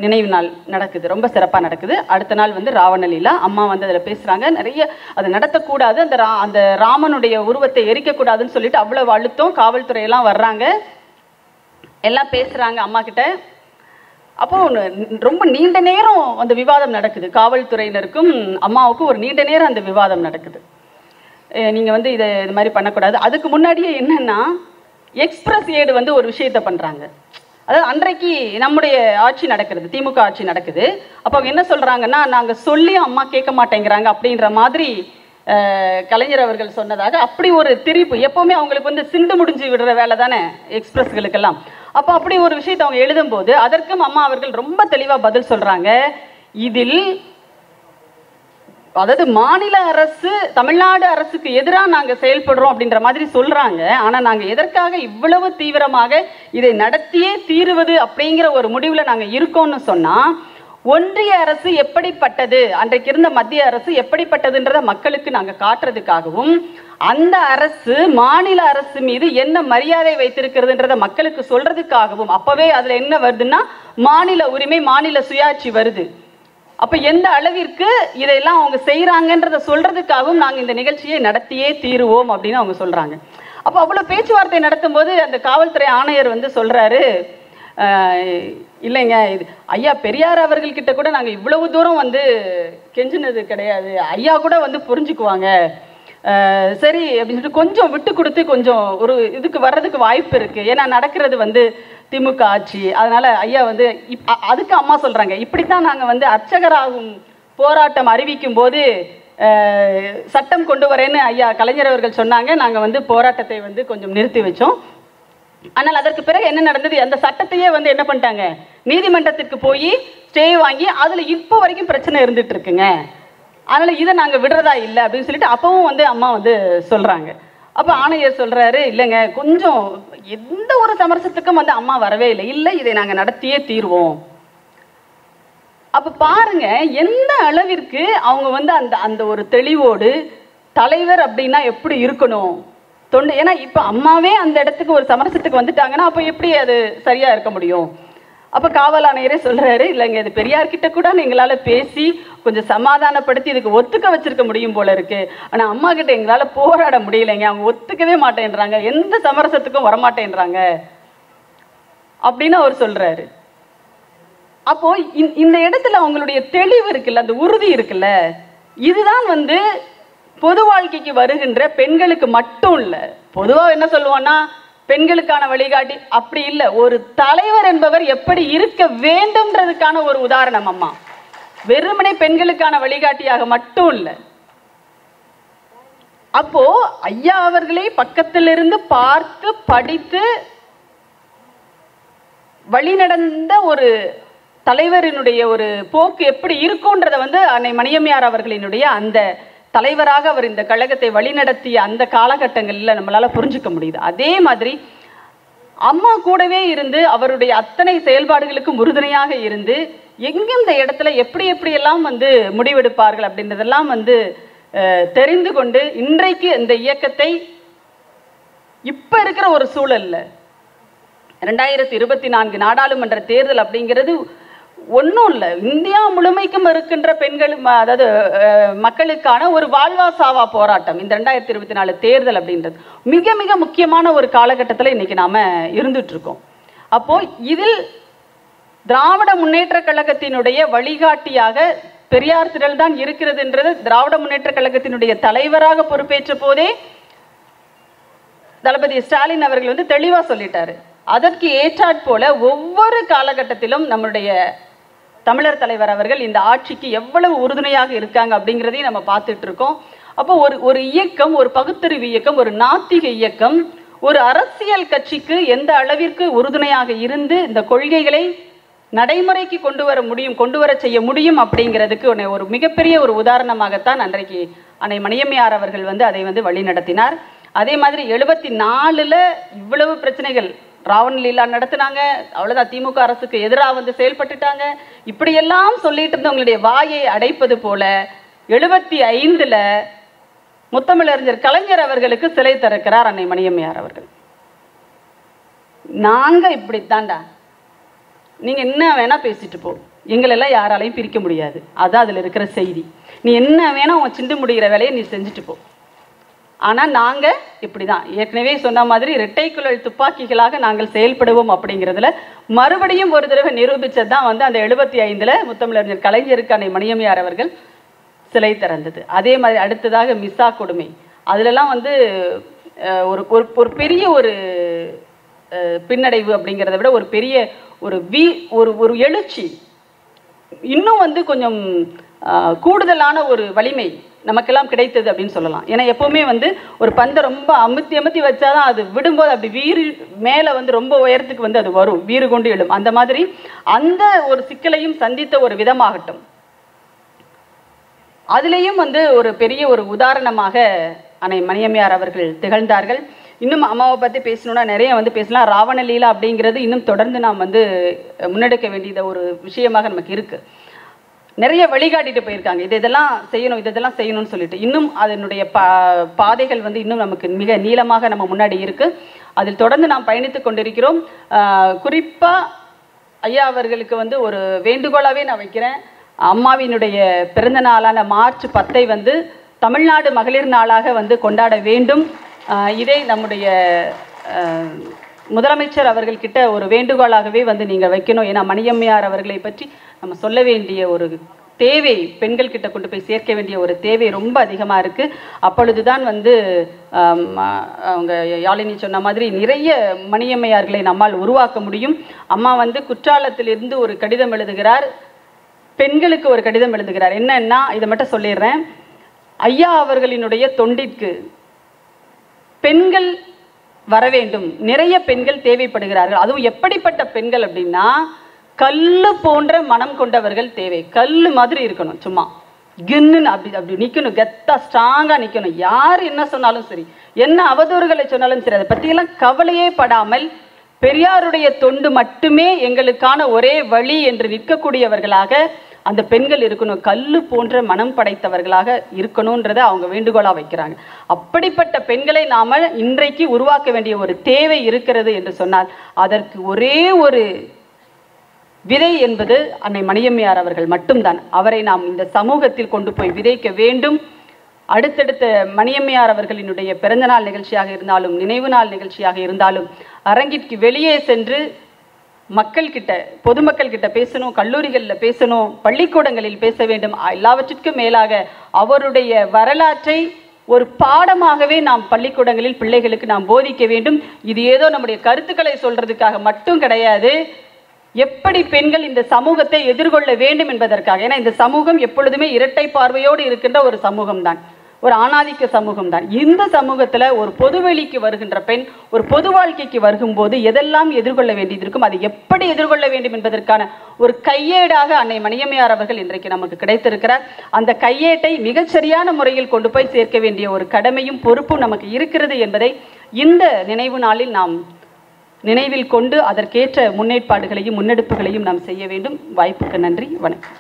நினைவு நாள் நடக்குது, ரொம்ப சிறப்பாக நடக்குது. அடுத்த நாள் வந்து ராவண லீலா. அம்மா வந்து அதில் பேசுகிறாங்க, நிறைய அதை நடத்தக்கூடாது, அந்த ராமனுடைய உருவத்தை எரிக்கக்கூடாதுன்னு சொல்லிட்டு அவ்வளவு அழுத்தம், காவல்துறையெல்லாம் வர்றாங்க, எல்லாம் பேசுகிறாங்க அம்மா கிட்ட. அப்போது ரொம்ப நீண்ட நேரம் அந்த விவாதம் நடக்குது. காவல்துறையினருக்கும் அம்மாவுக்கும் ஒரு நீண்ட நேரம் அந்த விவாதம் நடக்குது. நீங்கள் வந்து இது மாதிரி பண்ணக்கூடாது. அதுக்கு முன்னாடியே என்னென்னா, எக்ஸ்பிரஸ் ஏடு வந்து ஒரு விஷயத்தை பண்ணுறாங்க. அதாவது அன்றைக்கு நம்முடைய ஆட்சி நடக்கிறது, திமுக ஆட்சி நடக்குது. அப்போ அவங்க என்ன சொல்கிறாங்கன்னா, நாங்கள் சொல்லி அம்மா கேட்க மாட்டேங்கிறாங்க அப்படின்ற மாதிரி கலைஞர் அவர்கள் சொன்னதாக அப்படி ஒரு திரிப்பு. எப்போவுமே அவங்களுக்கு வந்து சிண்டு முடிஞ்சு விடுற வேலை தானே எக்ஸ்பிரஸ்களுக்கெல்லாம். அப்போ அப்படி ஒரு விஷயத்தை அவங்க எழுதும்போது அதற்கும் அம்மா அவர்கள் ரொம்ப தெளிவாக பதில் சொல்கிறாங்க. இதில் அதாவது மாநில அரசு தமிழ்நாடு அரசுக்கு எதிராக நாங்கள் செயல்படுறோம் அப்படின்ற மாதிரி சொல்றாங்க. ஆனால் நாங்கள் எதற்காக இவ்வளவு தீவிரமாக இதை நடத்தியே தீருவது அப்படிங்கிற ஒரு முடிவில் நாங்கள் இருக்கோம்னு சொன்னால், ஒன்றிய அரசு எப்படிப்பட்டது, அன்றைக்கு இருந்த மத்திய அரசு எப்படிப்பட்டதுன்றதை மக்களுக்கு நாங்கள் காட்டுறதுக்காகவும், அந்த அரசு மாநில அரசு மீது என்ன மரியாதை வைத்திருக்கிறதுன்றதை மக்களுக்கு சொல்றதுக்காகவும், அப்பவே அதுல என்ன வருதுன்னா மாநில உரிமை, மாநில சுயாட்சி வருது. அப்ப எந்த அளவிற்கு இதையெல்லாம் அவங்க செய்யறாங்கன்றத சொல்றதுக்காகவும் நாங்கள் இந்த நிகழ்ச்சியை நடத்தியே தீருவோம் அப்படின்னு அவங்க சொல்றாங்க. அப்போ அவ்வளவு பேச்சுவார்த்தை நடத்தும் போது அந்த காவல்துறை ஆணையர் வந்து சொல்றாரு, இல்லைங்க, இது ஐயா பெரியார் அவர்கள்கிட்ட கூட நாங்கள் இவ்வளவு தூரம் வந்து கெஞ்சினது கிடையாது, ஐயா கூட வந்து புரிஞ்சுக்குவாங்க, சரி அப்படின்னு சொல்லிட்டு கொஞ்சம் விட்டு கொடுத்து கொஞ்சம் ஒரு இதுக்கு வர்றதுக்கு வாய்ப்பு இருக்கு. ஏன்னா நடக்கிறது வந்து திமுக ஆட்சி, அதனால ஐயா வந்து அதுக்கு அம்மா சொல்றாங்க, இப்படித்தான் நாங்கள் வந்து அர்ச்சகராகும் போராட்டம் அறிவிக்கும் போது சட்டம் கொண்டு வரேன்னு ஐயா கலைஞர் அவர்கள் சொன்னாங்க. நாங்கள் வந்து போராட்டத்தை வந்து கொஞ்சம் நிறுத்தி வச்சோம். ஆனால் அதற்கு பிறகு என்ன நடந்தது, அந்த சட்டத்தையே வந்து என்ன பண்ணிட்டாங்க, நீதிமன்றத்திற்கு போய் ஸ்டே வாங்கி அதில் இப்போ வரைக்கும் பிரச்சனை இருந்துட்டு இருக்குங்க. அதனால இதை நாங்கள் விடுறதா இல்லை அப்படின்னு சொல்லிட்டு அப்பவும் வந்து அம்மா வந்து சொல்றாங்க. அப்போ ஆணையர் சொல்றாரு, இல்லைங்க, கொஞ்சம் எந்த ஒரு சமரசத்துக்கும் வந்து அம்மா வரவே இல்லை, இல்லை இதை நாங்கள் நடத்தியே தீர்வோம். அப்போ பாருங்க எந்த அளவிற்கு அவங்க வந்து அந்த அந்த ஒரு தெளிவோடு தலைவர் அப்படின்னா எப்படி இருக்கணும், தொண்டு. ஏன்னா இப்போ அம்மாவே அந்த இடத்துக்கு ஒரு சமரசத்துக்கு வந்துட்டாங்கன்னா அப்போ எப்படி அது சரியா இருக்க முடியும்? அப்போ காவல் ஆணையரே சொல்றாரு, இல்லைங்க, இது பெரியார்கிட்ட கூட எங்களால் பேசி கொஞ்சம் சமாதானப்படுத்தி இதுக்கு ஒத்துக்க வச்சிருக்க முடியும் போல இருக்கு, ஆனால் அம்மா கிட்ட எங்களால் போராட முடியலைங்க, அவங்க ஒத்துக்கவே மாட்டேன்றாங்க, எந்த சமரசத்துக்கும் வரமாட்டேன்றாங்க அப்படின்னு அவர் சொல்றாரு. அப்போ இந்த இடத்துல அவங்களுடைய தெளிவு இருக்குல்ல, அந்த உறுதி இருக்குல்ல, இதுதான் வந்து பொது வாழ்க்கைக்கு வருகின்ற பெண்களுக்கு மட்டும் இல்லை. பொதுவாக என்ன சொல்லுவோம்னா பெண்களுக்கான வழிகாட்டி அப்படி இல்லை, ஒரு தலைவர் என்பவர் எப்படி இருக்க வேண்டும்ன்றதுக்கான ஒரு உதாரணம் அம்மா. வெறுமனே பெண்களுக்கான வழிகாட்டியாக மட்டும் இல்லை. அப்போ ஐயா அவர்களை பக்கத்திலிருந்து பார்த்து படித்து வழிநடந்த ஒரு தலைவரினுடைய ஒரு போக்கு எப்படி இருக்கும்ன்றத வந்து அன்னை மணியம்மையார் அவர்களினுடைய அந்த தலைவராக அவர் இந்த கழகத்தை வழிநடத்திய அந்த காலகட்டங்களில் நம்மளால புரிஞ்சுக்க முடியுது. அதே மாதிரி அம்மா கூடவே இருந்து அவருடைய அத்தனை செயல்பாடுகளுக்கும் உறுதுணையாக இருந்து எங்கெந்த இடத்துல எப்படி எப்படியெல்லாம் வந்து முடிவெடுப்பார்கள் அப்படின்றதெல்லாம் வந்து தெரிந்து கொண்டு இன்றைக்கு இந்த இயக்கத்தை இப்ப இருக்கிற ஒரு சூழல்ல 2024 நாடாளுமன்ற தேர்தல் அப்படிங்கிறது ஒன்றும் இல்லை, இந்தியா முழுமைக்கும் இருக்கின்ற பெண்கள் அதாவது மக்களுக்கான ஒரு வாழ்வா சாவா போராட்டம். இந்த 2024 தேர்தல் அப்படின்றது மிக மிக முக்கியமான ஒரு காலகட்டத்தில் இன்னைக்கு நாம இருந்துட்டு இருக்கோம். அப்போ இதில் திராவிட முன்னேற்ற கழகத்தினுடைய வழிகாட்டியாக பெரியார் திரள் தான் இருக்கிறதுன்றது திராவிட முன்னேற்ற கழகத்தினுடைய தலைவராக பொறுப்பேற்ற போதே தளபதி ஸ்டாலின் அவர்கள் வந்து தெளிவா சொல்லிட்டாரு. அதற்கு ஏற்றாற் போல ஒவ்வொரு காலகட்டத்திலும் நம்முடைய தமிழர் தலைவர் அவர்கள் இந்த ஆட்சிக்கு எவ்வளவு உறுதுணையாக இருக்காங்க அப்படிங்கிறதையும் நம்ம பார்த்துட்டு இருக்கோம். அப்போ ஒரு இயக்கம், ஒரு பகுத்தறிவு இயக்கம், ஒரு நாத்திக இயக்கம் ஒரு அரசியல் கட்சிக்கு எந்த அளவிற்கு உறுதுணையாக இருந்து இந்த கொள்கைகளை நடைமுறைக்கு கொண்டு வர செய்ய முடியும் அப்படிங்கிறதுக்கு ஒரு மிகப்பெரிய ஒரு உதாரணமாகத்தான் அன்றைக்கு அன்னை மணியம்மையார் அவர்கள் வந்து அதை வந்து வழி நடத்தினார். அதே மாதிரி 74ல் இவ்வளவு பிரச்சனைகள், ராவண லீலா நடத்தினாங்க, அவ்வளோதான், திமுக அரசுக்கு எதிராக வந்து செயல்பட்டுட்டாங்க, இப்படியெல்லாம் சொல்லிட்டு இருந்தவங்களுடைய வாயை அடைப்பது போல 75ல் முத்தமிழறிஞர் கலைஞர் அவர்களுக்கு சிலை திறக்கிறார் அன்னை மணியம்மையார் அவர்கள். நாங்க இப்படித்தான்டா, நீங்க என்ன வேணா பேசிட்டு போ, எங்களெல்லாம் யாராலையும் பிரிக்க முடியாது, அதான் அதுல இருக்கிற செய்தி. நீ என்ன வேணா உன் சிண்டு முடிகிற வேலையை நீ செஞ்சுட்டு போ, ஆனால் நாங்கள் இப்படி தான் ஏற்கனவே சொன்ன மாதிரி இரட்டைக்குழல் துப்பாக்கிகளாக நாங்கள் செயல்படுவோம் அப்படிங்கிறதுல மறுபடியும் ஒரு தடவை நிரூபித்தது தான் வந்து அந்த 75ல் முத்தமிழறிஞர் கலைஞருக்கு அன்னை மணியம்மையார் அவர்கள் சிலை திறந்தது. அதே மாதிரி அடுத்ததாக மிஸ்ஸா கொடுமை, அதிலெல்லாம் வந்து ஒரு பெரிய ஒரு பின்னடைவு அப்படிங்கிறத விட ஒரு பெரிய ஒரு எழுச்சி, இன்னும் வந்து கொஞ்சம் கூடுதலான ஒரு வலிமை நமக்கெல்லாம் கிடைத்தது அப்படின்னு சொல்லலாம். ஏன்னா எப்பவுமே வந்து ஒரு பந்தை ரொம்ப அமுத்தி வச்சாதான் அது விடும்போது அப்படி வீறு மேலே வந்து ரொம்ப உயரத்துக்கு வந்து அது வரும், வீறு கொண்டு எழும். அந்த மாதிரி அந்த ஒரு சிக்கலையும் சந்தித்த ஒரு விதமாகட்டும். அதுலேயும் வந்து ஒரு பெரிய ஒரு உதாரணமாக அன்னை மணியம்மையார் அவர்கள் திகழ்ந்தார்கள். இன்னும் அம்மாவை பற்றி பேசணுன்னா நிறைய வந்து பேசலாம். ராவண லீலா அப்படிங்கிறது இன்னும் தொடர்ந்து நாம் வந்து முன்னெடுக்க வேண்டியத ஒரு விஷயமாக நமக்கு இருக்குது. நிறைய வழிகாட்டிட்டு போயிருக்காங்க, இதெல்லாம் செய்யணும் இதெல்லாம் செய்யணும்னு சொல்லிட்டு. இன்னும் அதனுடைய பாதைகள் வந்து இன்னும் நமக்கு மிக நீளமாக நம்ம முன்னாடி இருக்குது. அதில் தொடர்ந்து நாம் பயணித்து கொண்டிருக்கிறோம். குறிப்பாக ஐயா அவர்களுக்கு வந்து ஒரு வேண்டுகோளாகவே நான் வைக்கிறேன். அம்மாவினுடைய பிறந்த நாளான மார்ச் 10 வந்து தமிழ்நாடு மகளிர் நாளாக வந்து கொண்டாட வேண்டும். இதை நம்முடைய முதலமைச்சர் அவர்கள்கிட்ட ஒரு வேண்டுகோளாகவே வந்து நீங்கள் வைக்கணும். ஏன்னா மணியம்மையார் அவர்களை பற்றி நம்ம சொல்ல வேண்டிய ஒரு தேவை, பெண்கள் கிட்ட கொண்டு போய் சேர்க்க வேண்டிய ஒரு தேவை ரொம்ப அதிகமாக இருக்குது. அப்பொழுது தான் வந்து அவங்க யாழினி சொன்ன மாதிரி நிறைய மணியம்மையார்களை நம்மால் உருவாக்க முடியும். அம்மா வந்து குற்றாலத்திலிருந்து ஒரு கடிதம் எழுதுகிறார், பெண்களுக்கு ஒரு கடிதம் எழுதுகிறார். என்னன்னா இதை மட்டும் சொல்லிடுறேன். ஐயா அவர்களினுடைய தொண்டிற்கு பெண்கள் வர வேண்டும், நிறைய பெண்கள் தேவைப்படுகிறார்கள். அதுவும் எப்படிப்பட்ட பெண்கள் அப்படின்னா கல்லு போன்ற மனம் கொண்டவர்கள் தேவை. கல்லு மாதிரி இருக்கணும், சும்மா கின்னுன்னு அப்படி நிற்கணும், கெத்தா ஸ்ட்ராங்காக நிற்கணும். யார் என்ன சொன்னாலும் சரி, என்ன அவதூறுகளை சொன்னாலும் சரி, அதை பற்றியெல்லாம் கவலையே படாமல் பெரியாருடைய தொண்டு மட்டுமே எங்களுக்கான ஒரே வழி என்று நிற்கக்கூடியவர்களாக அந்த பெண்கள் இருக்கணும். கல்லு போன்ற மனம் படைத்தவர்களாக இருக்கணும்ன்றதை அவங்க வேண்டுகோளாக வைக்கிறாங்க. அப்படிப்பட்ட பெண்களை நாம் இன்றைக்கு உருவாக்க வேண்டிய ஒரு தேவை இருக்கிறது என்று சொன்னால் அதற்கு ஒரே ஒரு விதை என்பது அன்னை மணியம்மையார் அவர்கள் மட்டும்தான். அவரை நாம் இந்த சமூகத்தில் கொண்டு போய் விதைக்க வேண்டும். அடுத்தடுத்த மணியம்மையார் அவர்களினுடைய பிறந்தநாள் நிகழ்ச்சியாக இருந்தாலும் நினைவு நாள் நிகழ்ச்சியாக இருந்தாலும் அரங்கிற்கு வெளியே சென்று மக்கள்கிட்ட, பொதுமக்கள் கிட்ட பேசணும், கல்லூரிகளில் பேசணும், பள்ளிக்கூடங்களில் பேச வேண்டும். எல்லாவற்றிற்கும் மேலாக அவருடைய வரலாற்றை ஒரு பாடமாகவே நாம் பள்ளிக்கூடங்களில் பிள்ளைகளுக்கு நாம் போதிக்க வேண்டும். இது ஏதோ நம்முடைய கருத்துக்களை சொல்றதுக்காக மட்டும் கிடையாது, எப்படி பெண்கள் இந்த சமூகத்தை எதிர்கொள்ள வேண்டும் என்பதற்காக. ஏன்னா இந்த சமூகம் எப்பொழுதுமே இரட்டை பார்வையோடு இருக்கின்ற ஒரு சமூகம் தான், ஒரு ஆணாதிக்க சமூகம் தான். இந்த சமூகத்தில் ஒரு பொதுவெளிக்கு வருகின்ற பெண் ஒரு பொது வாழ்க்கைக்கு வரும்போது எதெல்லாம் எதிர்கொள்ள வேண்டியது இருக்கும், அதை எப்படி எதிர்கொள்ள வேண்டும் என்பதற்கான ஒரு கையேடாக அன்னை மணியம்மையார் அவர்கள் இன்றைக்கு நமக்கு கிடைத்திருக்கிறார். அந்த கையேட்டை மிகச்சரியான முறையில் கொண்டு போய் சேர்க்க வேண்டிய ஒரு கடமையும் பொறுப்பும் நமக்கு இருக்கிறது என்பதை இந்த நினைவு நாளில் நாம் நினைவில் கொண்டு அதற்கேற்ற முன்னேற்பாடுகளையும் முன்னெடுப்புகளையும் நாம் செய்ய வேண்டும். வாய்ப்புக்கு நன்றி, வணக்கம்.